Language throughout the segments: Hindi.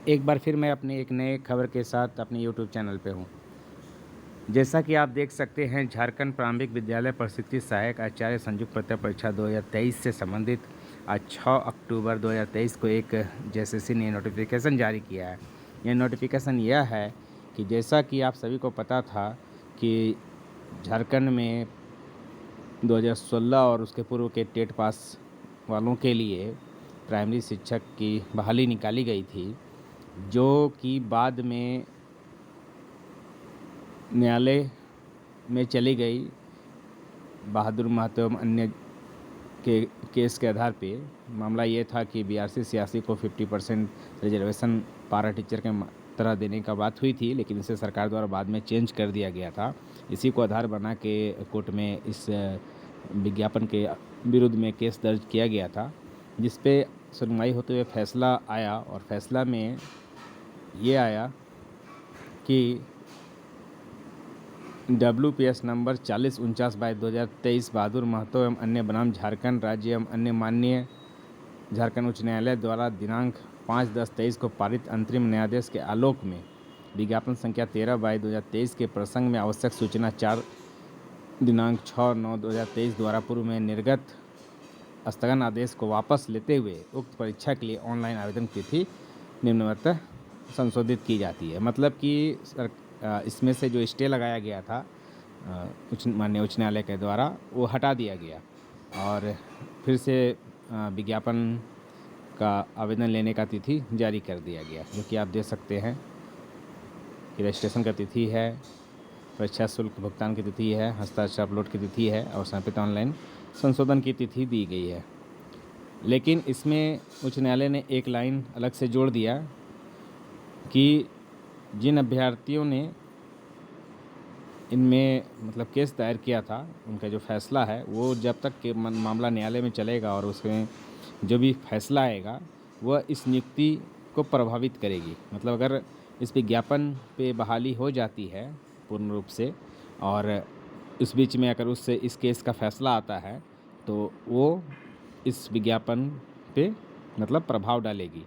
एक बार फिर मैं अपनी एक नए खबर के साथ अपने यूट्यूब चैनल पे हूँ। जैसा कि आप देख सकते हैं, झारखंड प्रारंभिक विद्यालय प्रशिक्षित सहायक आचार्य संयुक्त प्रवेश परीक्षा 2023 से संबंधित आज 6 अक्टूबर 2023 को एक जेएसएससी ने नोटिफिकेशन जारी किया है। यह नोटिफिकेशन यह है कि जैसा कि आप सभी को पता था कि झारखंड में 2016 और उसके पूर्व के टेट पास वालों के लिए प्राइमरी शिक्षक की बहाली निकाली गई थी, जो कि बाद में न्यायालय में चली गई बहादुर महतो एवं अन्य के केस के आधार पे। मामला ये था कि बीआरसी-86 को 50% रिजर्वेशन पारा टीचर के तरह देने का बात हुई थी, लेकिन इसे सरकार द्वारा बाद में चेंज कर दिया गया था। इसी को आधार बना के कोर्ट में इस विज्ञापन के विरुद्ध में केस दर्ज किया गया था, जिस पे सुनवाई होते हुए फैसला आया और फैसला में ये आया कि WPS नंबर 4049/2023 बहादुर महतो एवं अन्य बनाम झारखंड राज्य एवं अन्य माननीय झारखंड उच्च न्यायालय द्वारा दिनांक 5/10/23 को पारित अंतरिम न्यायाधीश के आलोक में विज्ञापन संख्या 13/2023 के प्रसंग में आवश्यक सूचना 4 दिनांक 6/9/2023 द्वारा पूर्व में निर्गत स्थगन आदेश को वापस लेते हुए उक्त परीक्षा के लिए ऑनलाइन आवेदन की तिथि निम्नवत संशोधित की जाती है। मतलब कि इसमें से जो स्टे लगाया गया था माननीय उच्च न्यायालय के द्वारा, वो हटा दिया गया और फिर से विज्ञापन का आवेदन लेने का तिथि जारी कर दिया गया, जो कि आप देख सकते हैं कि रजिस्ट्रेशन का तिथि है, परीक्षा शुल्क भुगतान की तिथि है, हस्ताक्षर अपलोड की तिथि है और संपित ऑनलाइन संशोधन की तिथि दी गई है। लेकिन इसमें उच्च न्यायालय ने एक लाइन अलग से जोड़ दिया कि जिन अभ्यर्थियों ने इनमें मतलब केस दायर किया था, उनका जो फैसला है वो जब तक के मामला न्यायालय में चलेगा और उसमें जो भी फैसला आएगा वह इस नियुक्ति को प्रभावित करेगी। मतलब अगर इस विज्ञापन पे बहाली हो जाती है पूर्ण रूप से और इस बीच में अगर उससे इस केस का फैसला आता है, तो वो इस विज्ञापन पे मतलब प्रभाव डालेगी।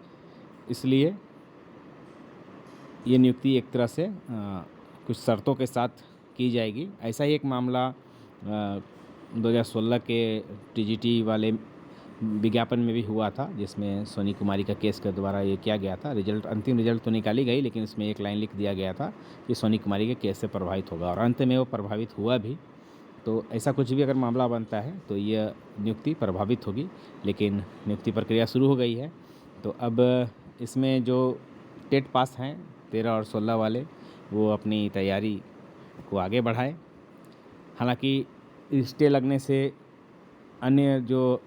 इसलिए ये नियुक्ति एक तरह से कुछ शर्तों के साथ की जाएगी। ऐसा ही एक मामला 2016 के टीजीटी वाले विज्ञापन में भी हुआ था, जिसमें सोनी कुमारी का केस के द्वारा ये किया गया था। अंतिम रिजल्ट तो निकाली गई, लेकिन इसमें एक लाइन लिख दिया गया था कि सोनी कुमारी के केस से प्रभावित होगा और अंत में वो प्रभावित हुआ भी। तो ऐसा कुछ भी अगर मामला बनता है तो यह नियुक्ति प्रभावित होगी, लेकिन नियुक्ति प्रक्रिया शुरू हो गई है। तो अब इसमें जो टेट पास हैं 13 और 16 वाले, वो अपनी तैयारी को आगे बढ़ाएं। हालांकि स्टे लगने से अन्य जो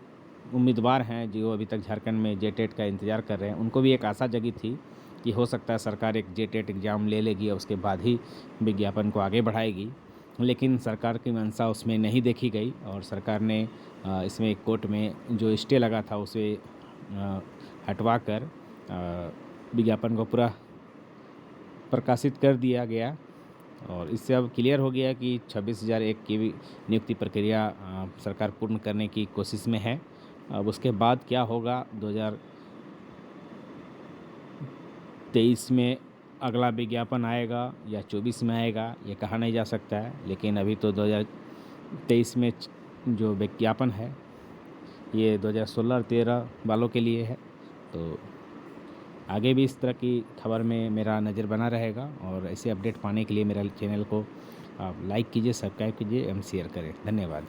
उम्मीदवार हैं जो अभी तक झारखंड में जेटेट का इंतज़ार कर रहे हैं, उनको भी एक आशा जगी थी कि हो सकता है सरकार एक जेटेट एग्ज़ाम ले लेगी और उसके बाद ही विज्ञापन को आगे बढ़ाएगी। लेकिन सरकार की मंशा उसमें नहीं देखी गई और सरकार ने इसमें कोर्ट में जो स्टे लगा था उसे हटवा कर विज्ञापन को पूरा प्रकाशित कर दिया गया और इससे अब क्लियर हो गया कि 26,001 की नियुक्ति प्रक्रिया सरकार पूर्ण करने की कोशिश में है। अब उसके बाद क्या होगा 2023 में अगला विज्ञापन आएगा या 24 में आएगा, ये कहा नहीं जा सकता है। लेकिन अभी तो 2023 में जो विज्ञापन है ये 2016 और 13 वालों के लिए है। तो आगे भी इस तरह की खबर में मेरा नज़र बना रहेगा और ऐसे अपडेट पाने के लिए मेरा चैनल को आप लाइक कीजिए, सब्सक्राइब कीजिए एवं शेयर करें। धन्यवाद।